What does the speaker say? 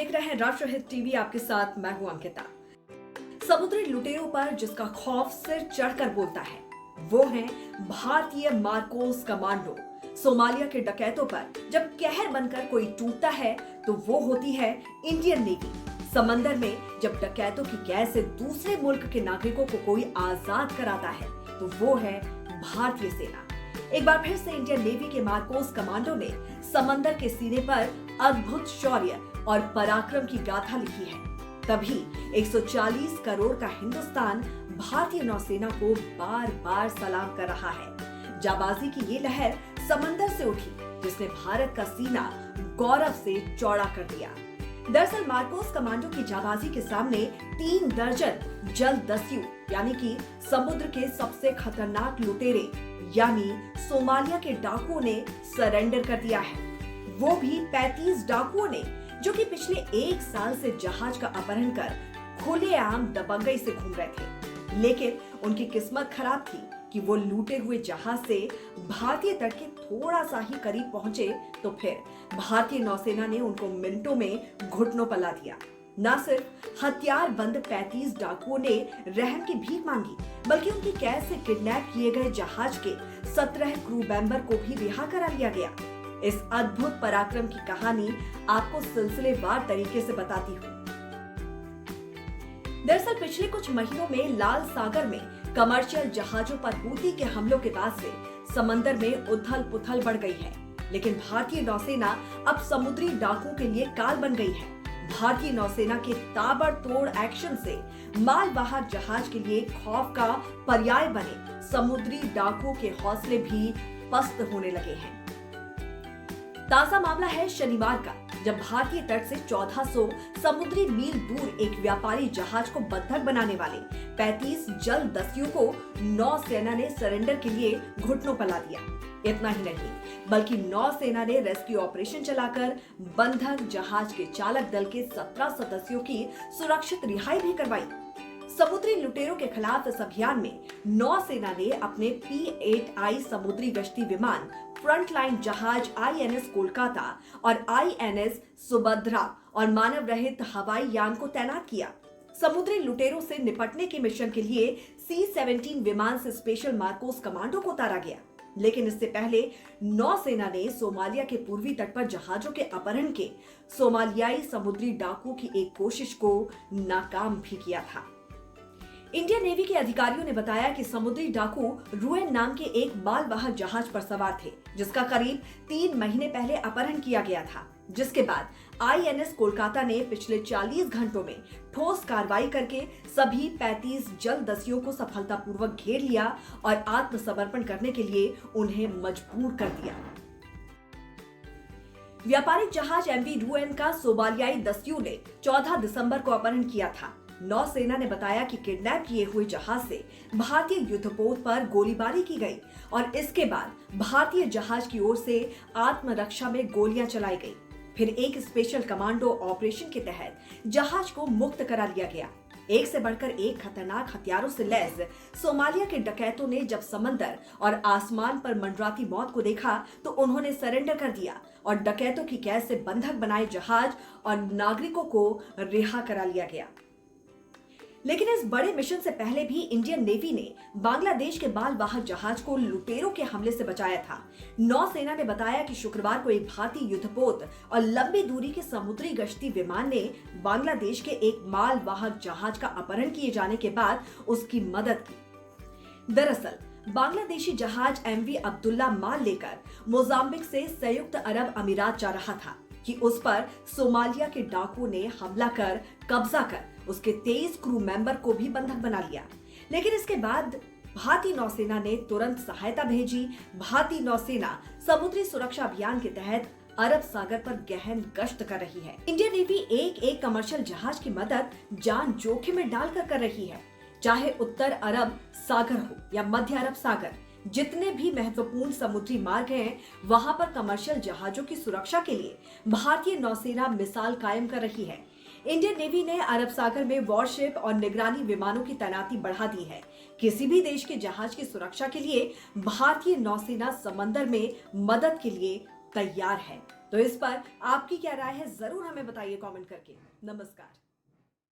देख रहे हैं राष्ट्रहित टीवी। आपके साथ मैं हूं अंकिता। समुद्री लुटेरों पर जिसका खौफ सिर चढ़कर बोलता है वो है भारतीय मार्कोस कमांडो। सोमालिया के डकैतों पर जब कहर बनकर कोई टूटता है तो वो होती है इंडियन नेवी। समंदर में जब डकैतों की गैस से दूसरे मुल्क के नागरिकों को कोई आजाद कराता है तो वो है भारतीय सेना। एक बार फिर से इंडियन नेवी के मार्कोस कमांडो ने समंदर के सीने पर अद्भुत शौर्य और पराक्रम की गाथा लिखी है। तभी 140 करोड़ का हिंदुस्तान भारतीय नौसेना को बार बार सलाम कर रहा है। जाबाजी की ये लहर समंदर से उठी जिसने भारत का सीना गौरव से चौड़ा कर दिया। दरअसल मार्कोस कमांडो की जाबाजी के सामने 3 दर्जन जलदस्यु यानी कि समुद्र के सबसे खतरनाक लुटेरे यानी सोमालिया के डाकुओं ने सरेंडर कर दिया है। वो भी 35 डाकुओं ने जो कि पिछले 1 साल से जहाज का अपहरण कर खुलेआम दबंगई से घूम रहे थे। लेकिन उनकी किस्मत खराब थी कि वो लूटे हुए जहाज से भारतीय तट के थोड़ा सा ही करीब पहुंचे तो फिर भारतीय नौसेना ने उनको मिनटों में घुटनों पर ला दिया। न सिर्फ हथियार बंद 35 डाकुओं ने रहम की भीख मांगी बल्कि उनकी कैद से किडनैप किए गए जहाज के 17 क्रू मेंबर को भी रिहा करा लिया गया। इस अद्भुत पराक्रम की कहानी आपको सिलसिलेवार तरीके से बताती हूँ। दरअसल पिछले कुछ महीनों में लाल सागर में कमर्शियल जहाजों पर हूती के हमलों के बाद से समंदर में उथल पुथल बढ़ गई है। लेकिन भारतीय नौसेना अब समुद्री डाकुओं के लिए काल बन गई है। भारतीय नौसेना के ताबड़तोड़ एक्शन से मालवाहक जहाज के लिए खौफ का पर्याय बने समुद्री डाकुओं के हौसले भी पस्त होने लगे हैं। ताजा मामला है शनिवार का, जब भारतीय तट से 1400 समुद्री मील दूर एक व्यापारी जहाज को बंधक बनाने वाले 35 जलदस्युओं को नौसेना ने सरेंडर के लिए घुटनों पर ला दिया। इतना ही नहीं बल्कि नौसेना ने रेस्क्यू ऑपरेशन चलाकर बंधक जहाज के चालक दल के 17 सदस्यों की सुरक्षित रिहाई भी करवाई। समुद्री लुटेरों के खिलाफ इस अभियान में नौसेना ने अपने P-8I समुद्री गश्ती विमान, फ्रंटलाइन जहाज INS कोलकाता और INS सुभद्रा और मानव रहित हवाई यान को तैनात किया। समुद्री लुटेरों से निपटने के मिशन के लिए C-17 विमान से स्पेशल मार्कोस कमांडो को उतारा गया। लेकिन इससे पहले नौसेना ने सोमालिया के पूर्वी तट पर जहाजों के अपहरण के सोमालियाई समुद्री डाकुओं की एक कोशिश को नाकाम भी किया था। इंडियन नेवी के अधिकारियों ने बताया कि समुद्री डाकू रुएन नाम के एक मालवाहक जहाज पर सवार थे जिसका करीब 3 महीने पहले अपहरण किया गया था, जिसके बाद INS कोलकाता ने पिछले 40 घंटों में ठोस कार्रवाई करके सभी 35 जलदस्युओं को सफलतापूर्वक घेर लिया और आत्मसमर्पण करने के लिए उन्हें मजबूर कर दिया। व्यापारिक जहाज MV रुएन का सोमालियाई दस्युओं ने 14 दिसंबर को अपहरण किया था। नौसेना ने बताया कि किडनैप किए हुए जहाज से भारतीय युद्धपोत पर गोलीबारी की गई और इसके बाद भारतीय जहाज की ओर से आत्मरक्षा में गोलियां चलाई गई। फिर एक स्पेशल कमांडो ऑपरेशन के तहत जहाज को मुक्त करा लिया गया। एक से बढ़कर एक खतरनाक हथियारों से लैस सोमालिया के डकैतों ने जब समंदर और आसमान पर मंडराती मौत को देखा तो उन्होंने सरेंडर कर दिया और डकैतों की कैद से बंधक बनाए जहाज और नागरिकों को रिहा करा लिया गया। लेकिन इस बड़े मिशन से पहले भी इंडियन नेवी ने बांग्लादेश के मालवाहक जहाज को लुटेरों के हमले से बचाया था। नौसेना ने बताया कि शुक्रवार को एक भारतीय युद्धपोत और लंबी दूरी के समुद्री गश्ती विमान ने बांग्लादेश के एक मालवाहक जहाज का अपहरण किए जाने के बाद उसकी मदद की। दरअसल बांग्लादेशी जहाज MV अब्दुल्ला माल लेकर मोजाम्बिक से संयुक्त अरब अमीरात जा रहा था कि उस पर सोमालिया के डाकुओं ने हमला कर कब्जा कर उसके 23 क्रू मेंबर को भी बंधक बना लिया। लेकिन इसके बाद भारतीय नौसेना ने तुरंत सहायता भेजी। भारतीय नौसेना समुद्री सुरक्षा अभियान के तहत अरब सागर पर गहन गश्त कर रही है। इंडियन नेवी एक कमर्शियल जहाज की मदद जान जोखिम में डालकर कर रही है, चाहे उत्तर अरब सागर हो या मध्य अरब सागर। जितने भी महत्वपूर्ण समुद्री मार्ग हैं, वहां पर कमर्शियल जहाजों की सुरक्षा के लिए भारतीय नौसेना मिसाल कायम कर रही है। इंडियन नेवी ने अरब सागर में वॉरशिप और निगरानी विमानों की तैनाती बढ़ा दी है। किसी भी देश के जहाज की सुरक्षा के लिए भारतीय नौसेना समंदर में मदद के लिए तैयार है। तो इस पर आपकी क्या राय है, जरूर हमें बताइए कमेंट करके। नमस्कार।